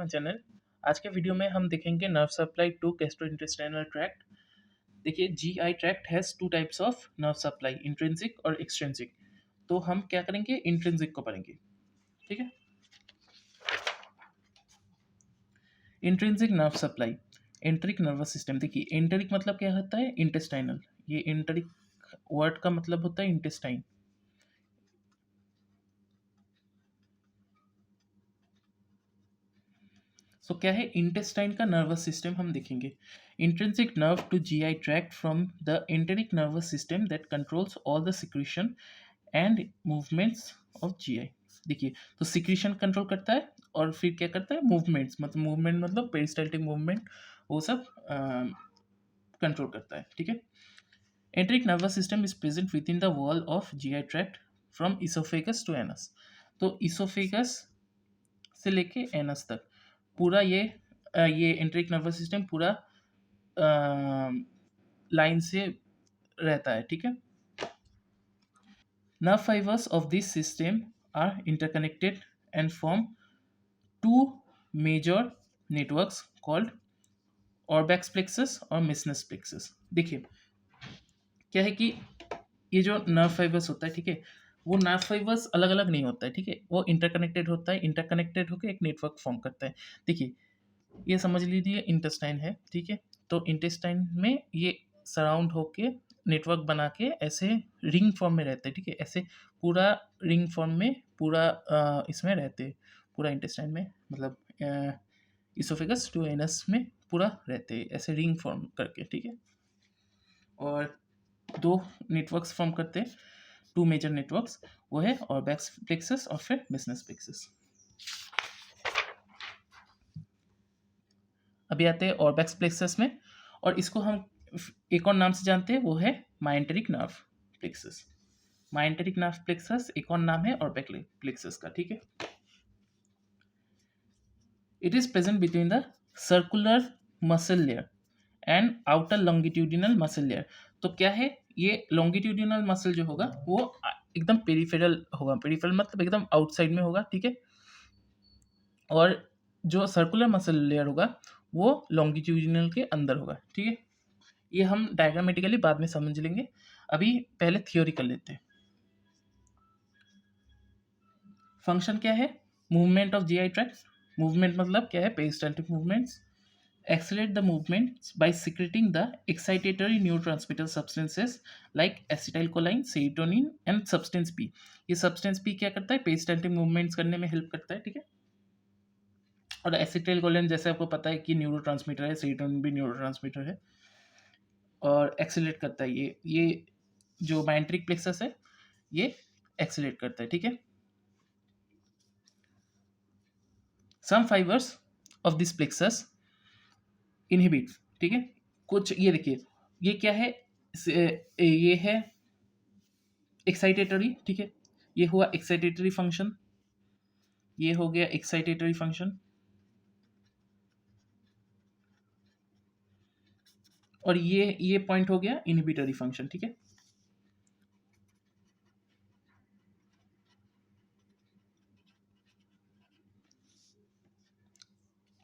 My channel. आज के video में हम देखेंगे nerve supply to gastrointestinal tract. देखिए GI tract has two types of nerve supply, intrinsic और एक्सट्रिंसिक। तो हम क्या करेंगे, इंट्रिंसिक को पढ़ेंगे। ठीक है। Intrinsic nerve supply, enteric nervous system. देखिए एंटरिक मतलब क्या होता है, इंटेस्टाइनल। ये एंटरिक वर्ड का मतलब होता है इंटेस्टाइन। सो क्या है इंटेस्टाइन का नर्वस सिस्टम, हम देखेंगे। Intrinsic nerve to GI tract from the enteric nervous system that controls all the secretion and movements of GI. देखिए, तो सिक्रीशन कंट्रोल करता है और फिर क्या करता है, मूवमेंट्स, मतलब मूवमेंट मतलब पेरिस्टाल्टिक मूवमेंट, वो सब कंट्रोल करता है। ठीक है। Enteric nervous system is present within the wall of GI tract from oesophagus to anus. तो इसोफेगस से लेके एनस तक पूरा ये एंटेरिक नर्वस सिस्टम पूरा लाइन से रहता है। ठीक है। Nerve fibers of this system are interconnected and form two major networks called orbax plexus और Meissner's plexus। देखिए क्या है कि ये जो नर्व फाइबर्स होता है, ठीक है, वो नर्व फाइबर्स अलग अलग नहीं होता है। ठीक है, वो इंटरकनेक्टेड होता है, इंटरकनेक्टेड होकर एक नेटवर्क फॉर्म करता है। देखिए ये समझ लीजिए इंटेस्टाइन है। ठीक है, तो इंटेस्टाइन में ये सराउंड होके नेटवर्क बना के ऐसे रिंग फॉर्म में रहते हैं। ठीक है, ऐसे पूरा रिंग फॉर्म में पूरा इसमें रहते हैं, पूरा इंटेस्टाइन में, मतलब इसोफेगस टू एनस में पूरा रहते हैं ऐसे रिंग फॉर्म करके। ठीक है, और दो नेटवर्क्स फॉर्म करते हैं, टू मेजर नेटवर्क्स, वो है ऑर्बैक्स प्लेक्सस और फिर मेसनस प्लेक्सस। अभी आते हैं ऑर्बैक्स प्लेक्सस में, और इसको हम एक और नाम से जानते हैं, वो है माइंटेरिक नर्व प्लेक्सस। माइंटेरिक नर्व प्लेक्सस एक और नाम है ऑर्बैक प्लेक्सस का। ठीक है। It is present between the circular muscle layer and outer longitudinal muscle layer. तो क्या है, ये लॉन्गिट्यूडिनल मसल जो होगा वो एकदम पेरिफेरल होगा। पेरिफेरल मतलब एकदम आउटसाइड में होगा। ठीक है, और जो सर्कुलर मसल लेयर होगा वो लॉन्गिट्यूडिनल के अंदर होगा। ठीक है, ये हम डायग्रामेटिकली बाद में समझ लेंगे, अभी पहले थ्योरी कर लेते हैं। फंक्शन क्या है, movement of GI tract. Movement मतलब क्या है, peristaltic movements. Accelerate the movements by secreting the excitatory neurotransmitter substances like acetylcholine, serotonin and substance P. ये सब्सटेंस पी क्या करता है, पेरिस्टाल्टिक मूवमेंट्स करने में हेल्प करता है। ठीक है, और एसिटाइलकोलाइन जैसे आपको पता है कि न्यूरोट्रांसमीटर है, सेरोटोनिन भी न्यूरोट्रांसमीटर है, और एक्सेलरेट करता है। ये जो माइंट्रिक प्लेक्सस है ये एक्सेलरेट करता है। ठीक है। Some fibres of this plexus inhibit. ठीक है, कुछ ये देखिए, ये क्या है, ये है एक्साइटेटरी। ठीक है, ये हुआ एक्साइटेटरी फंक्शन, ये हो गया एक्साइटेटरी फंक्शन, और ये पॉइंट हो गया इनहिबिटरी फंक्शन। ठीक है,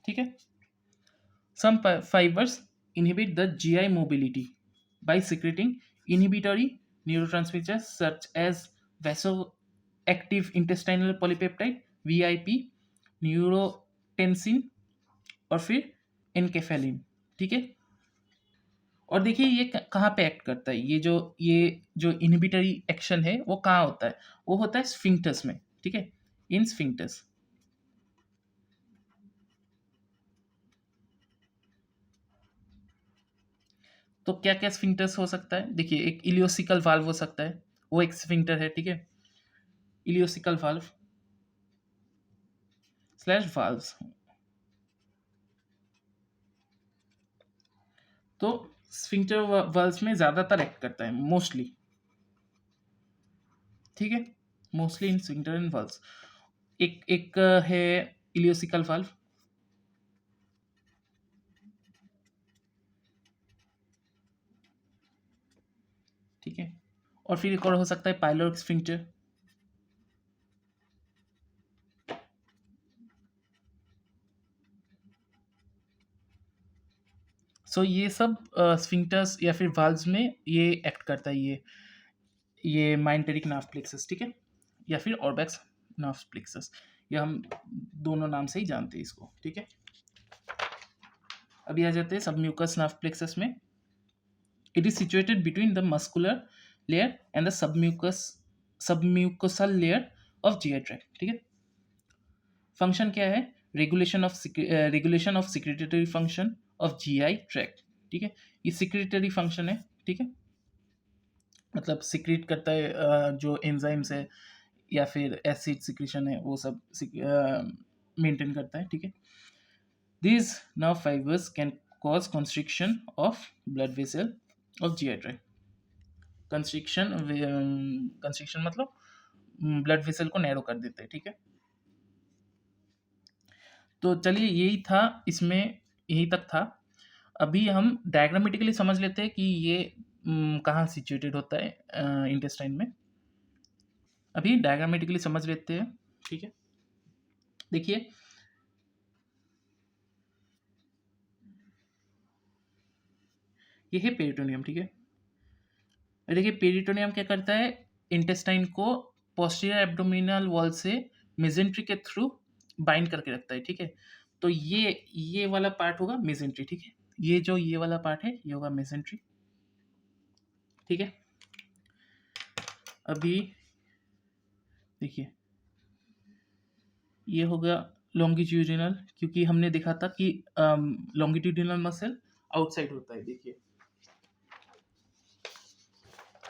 ठीक है। Some fibers inhibit the GI mobility by secreting inhibitory neurotransmitters such as vasoactive intestinal polypeptide VIP, न्यूरोटेंसिन और फिर एनकेफेलिन। ठीक है, और देखिए ये कहाँ पे एक्ट करता है, ये जो इनहिबिटरी एक्शन है वो कहाँ होता है, वो होता है स्फिंक्टर्स में। ठीक है, इन स्फिंक्टर्स। तो क्या क्या स्फिंक्टर्स हो सकता है, देखिए एक इलियोसिकल वाल्व हो सकता है, वो एक स्फिंक्टर है। ठीक है, इलियोसिकल वाल्व स्लैश वाल्व्स। तो स्फिंक्टर वाल्व्स में ज़्यादातर एक्ट करता है मोस्टली। ठीक है, mostly in sphincter and valves. एक एक है इलियोसिकल वाल्व। ठीक है, और फिर एक और हो सकता है पाइलोरिक स्फिंक्टर। सो ये सब स्फिंक्टर्स या फिर वाल्व्स में ये एक्ट करता है, ये माइंटेरिक नार्व प्लेक्सस, ठीक है, या फिर ऑर्बैक्स नार्व प्लेक्सस, ये हम दोनों नाम से ही जानते हैं इसको, ठीक है। अभी आ जाते हैं सबम्यूकस नार्व प्लेक्सस में। It is situated between the muscular layer and the submucosal layer of GI tract, ठीक है। फंक्शन क्या है? Regulation of secretory function of GI tract, ठीक है। ये सिक्रेटरी फंक्शन है, ठीक है, मतलब सिक्रेट करता है जो एंजाइम्स है या फिर एसिड सिक्रेशन है वो सब मेंटेन करता है, ठीक है। These nerve fibers can cause constriction of blood vessel of GI tract. Constriction मतलब ब्लड वेसल को नैरो कर देते हैं, ठीक है। तो चलिए यही था इसमें, यही तक था। अभी हम डायग्रामेटिकली समझ लेते हैं कि ये कहाँ सिचुएटेड होता है इंटेस्टाइन में। अभी डायग्रामेटिकली समझ लेते हैं, ठीक है। देखिए ये है पेरिटोनियम, ठीक है। देखिए पेरिटोनियम क्या करता है, इंटेस्टाइन को पोस्टीरियर एब्डोमिनल वॉल से मेजेंट्री के थ्रू बाइंड करके रखता है, ठीक है। तो ये वाला पार्ट होगा मेजेंट्री, ठीक है। ये वाला पार्ट है ये होगा मेजेंट्री, ठीक है। अभी देखिए ये होगा लॉन्गिट्यूडिनल, क्योंकि हमने देखा था कि लॉन्गिट्यूडिनल मसल आउटसाइड होता है।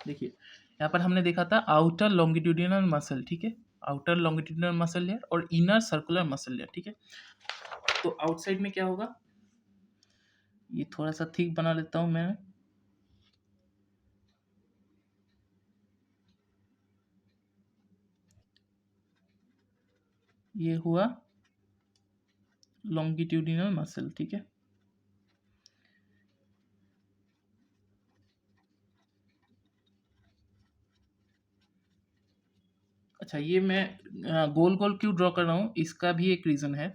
देखिए यहाँ पर हमने देखा था आउटर लॉन्गिट्यूडिनल मसल, ठीक है, आउटर लॉन्गिट्यूडिनल मसल लेयर और इनर सर्कुलर मसल लेयर, ठीक है। तो आउटसाइड में क्या होगा, ये थोड़ा सा थिक बना लेता हूं मैं, ये हुआ लॉन्गिट्यूडिनल मसल, ठीक है। अच्छा ये मैं गोल गोल क्यों ड्रॉ कर रहा हूँ, इसका भी एक रीज़न है,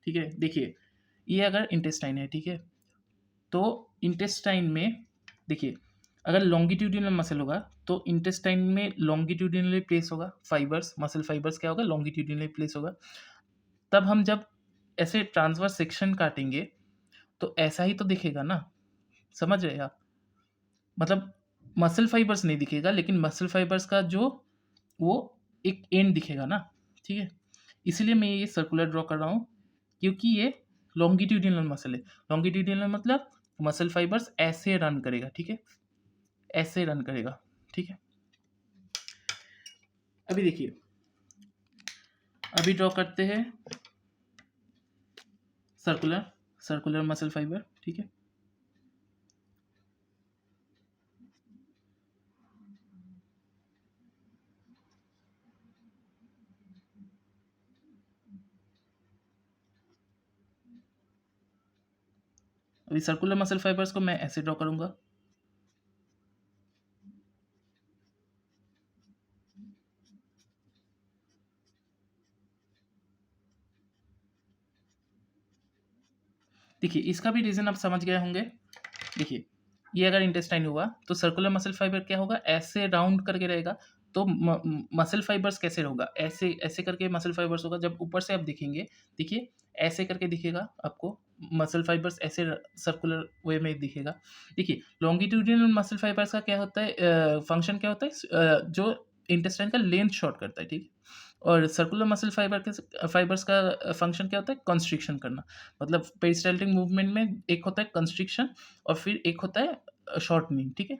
ठीक है। देखिए ये अगर इंटेस्टाइन है, ठीक है, तो इंटेस्टाइन में देखिए अगर लॉन्गिट्यूडिनल मसल होगा तो इंटेस्टाइन में लॉन्गिट्यूडिनली प्लेस होगा, फाइबर्स मसल फाइबर्स क्या होगा, लॉन्गिट्यूडिनली प्लेस होगा। तब हम जब ऐसे ट्रांसवर्स सेक्शन काटेंगे तो ऐसा ही तो दिखेगा ना, समझ रहे हैं आप, मतलब मसल फाइबर्स नहीं दिखेगा लेकिन मसल फाइबर्स का जो वो एक एंड दिखेगा ना, ठीक है। इसीलिए मैं ये सर्कुलर ड्रॉ कर रहा हूँ, क्योंकि ये लॉन्गिट्यूडिनल मसल है। लॉन्गिट्यूडिनल मतलब मसल फाइबर्स ऐसे रन करेगा, ठीक है, ऐसे रन करेगा, ठीक है। अभी देखिए अभी ड्रॉ करते हैं सर्कुलर मसल फाइबर, ठीक है। अभी सर्कुलर मसल फाइबर्स को मैं ऐसे ड्रॉ करूंगा, देखिए इसका भी रीजन आप समझ गए होंगे। देखिए ये अगर इंटेस्टाइन हुआ तो सर्कुलर मसल फाइबर क्या होगा, ऐसे राउंड करके रहेगा। तो मसल फाइबर्स कैसे होगा, ऐसे ऐसे करके मसल फाइबर्स होगा। जब ऊपर से आप देखेंगे, देखिए ऐसे करके दिखेगा आपको, मसल फाइबर्स ऐसे सर्कुलर वे में दिखेगा। देखिए लॉन्गिट्यूडिनल मसल फाइबर्स का क्या होता है, फंक्शन क्या होता है, जो इंटेस्टाइन का लेंथ शॉर्ट करता है, ठीक है। और सर्कुलर मसल फाइबर्स का फंक्शन क्या होता है, कंस्ट्रिक्शन करना। मतलब पेरिस्टाल्टिक मूवमेंट में एक होता है कंस्ट्रिक्शन और फिर एक होता है शॉर्टनिंग, ठीक है।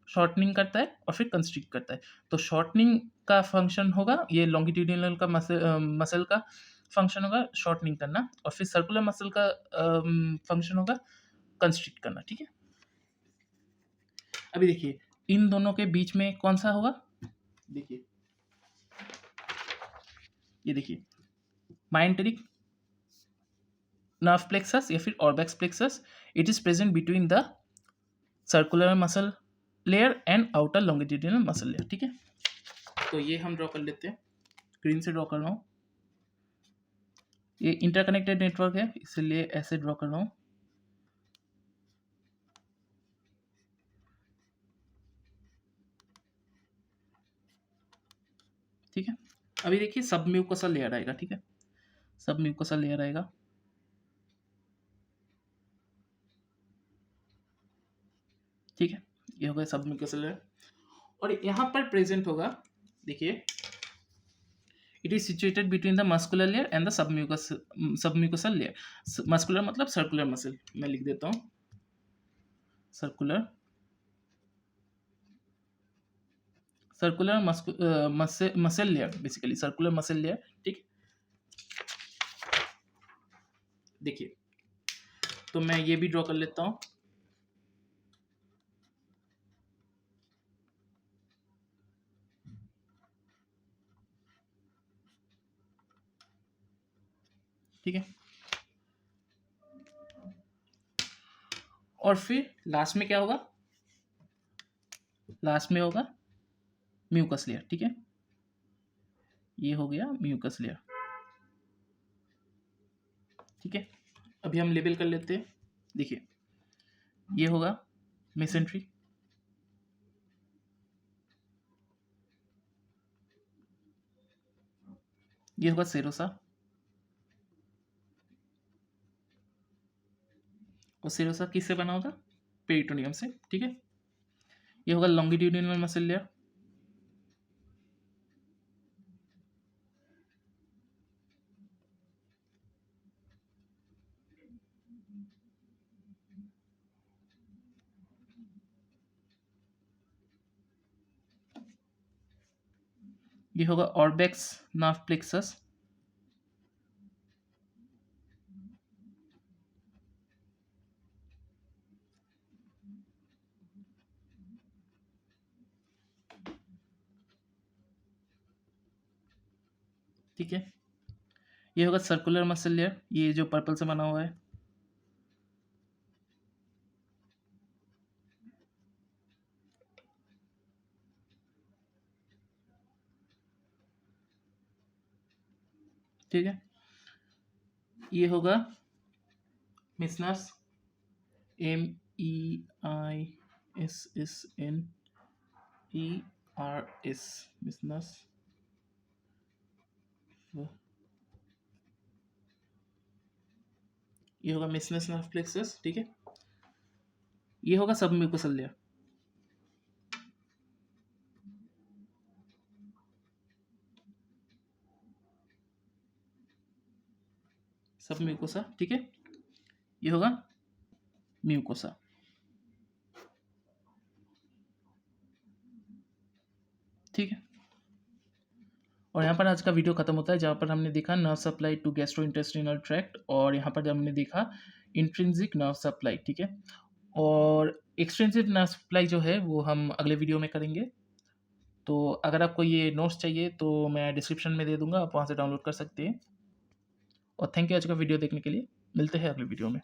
शॉर्टनिंग करता है और फिर कंस्ट्रिक्ट करता है। तो शॉर्टनिंग का फंक्शन होगा, ये लॉन्गिट्यूडिनल का मसल का फंक्शन होगा शॉर्टनिंग करना, और फिर सर्कुलर मसल का फंक्शन होगा कंस्ट्रिक्ट करना, ठीक है। अभी देखिए इन दोनों के बीच में कौन सा होगा, देखिए ये देखिए माइंटेरिक नर्व प्लेक्सस या फिर Auerbach's plexus, it is present between the circular muscle layer and outer longitudinal muscle layer, ठीक है। तो ये हम ड्रॉ कर लेते हैं, स्क्रीन से ड्रॉ कर रहा हूँ। ये इंटरकनेक्टेड नेटवर्क है इसलिए ऐसे ड्रॉ कर रहा हूँ। ठीक है। अभी देखिए सब म्यूकोसल लेयर आएगा, ठीक है, सब म्यूकोसल लेयर आएगा, ठीक है, ये हो गया सब म्यूकोसल लेयर। और यहाँ पर प्रेजेंट होगा, देखिए, it is situated between the muscular layer and the submucosal layer. Muscular मतलब सर्कुलर मसल, मैं लिख देता हूँ, circular circular muscle layer, basically circular muscle layer, ठीक। देखिए, तो मैं ये भी ड्रॉ कर लेता हूँ, ठीक है। और फिर लास्ट में क्या होगा, लास्ट में होगा म्यूकस लेयर, ठीक है, ये हो गया म्यूकस लेयर, ठीक है। अभी हम लेबल कर लेते हैं, देखिए, ये होगा मेसेंट्री, ये होगा सेरोसा, और सेरोसा किससे बना होगा, पेरिटोनियम से, ठीक है। ये होगा लॉन्गिट्यूडिनल मसल लेयर, ये होगा ऑर्बेक्स नर्व प्लेक्सस, ठीक है। ये होगा सर्कुलर मसल लेयर, ये जो पर्पल से बना हुआ है, ठीक है। ये होगा मिसनस, MEISSNERS, मिसनस, ये होगा मिसनस नर्व प्लेक्सस, ठीक है। ये होगा सब म्यूकोसल लेयर, सब म्यूकोसा, ठीक है। ये होगा म्यूकोसा, ठीक है। और यहाँ पर आज का वीडियो खत्म होता है, जहाँ पर हमने देखा nerve supply to gastrointestinal tract, और यहाँ पर जब हमने देखा इंट्रिंसिक नर्व सप्लाई, ठीक है। और एक्सट्रिंसिक नर्व सप्लाई जो है वो हम अगले वीडियो में करेंगे। तो अगर आपको ये नोट्स चाहिए तो मैं डिस्क्रिप्शन में दे दूंगा, आप वहाँ से डाउनलोड कर सकते हैं। और थैंक यू आज का वीडियो देखने के लिए, मिलते हैं अगले वीडियो में।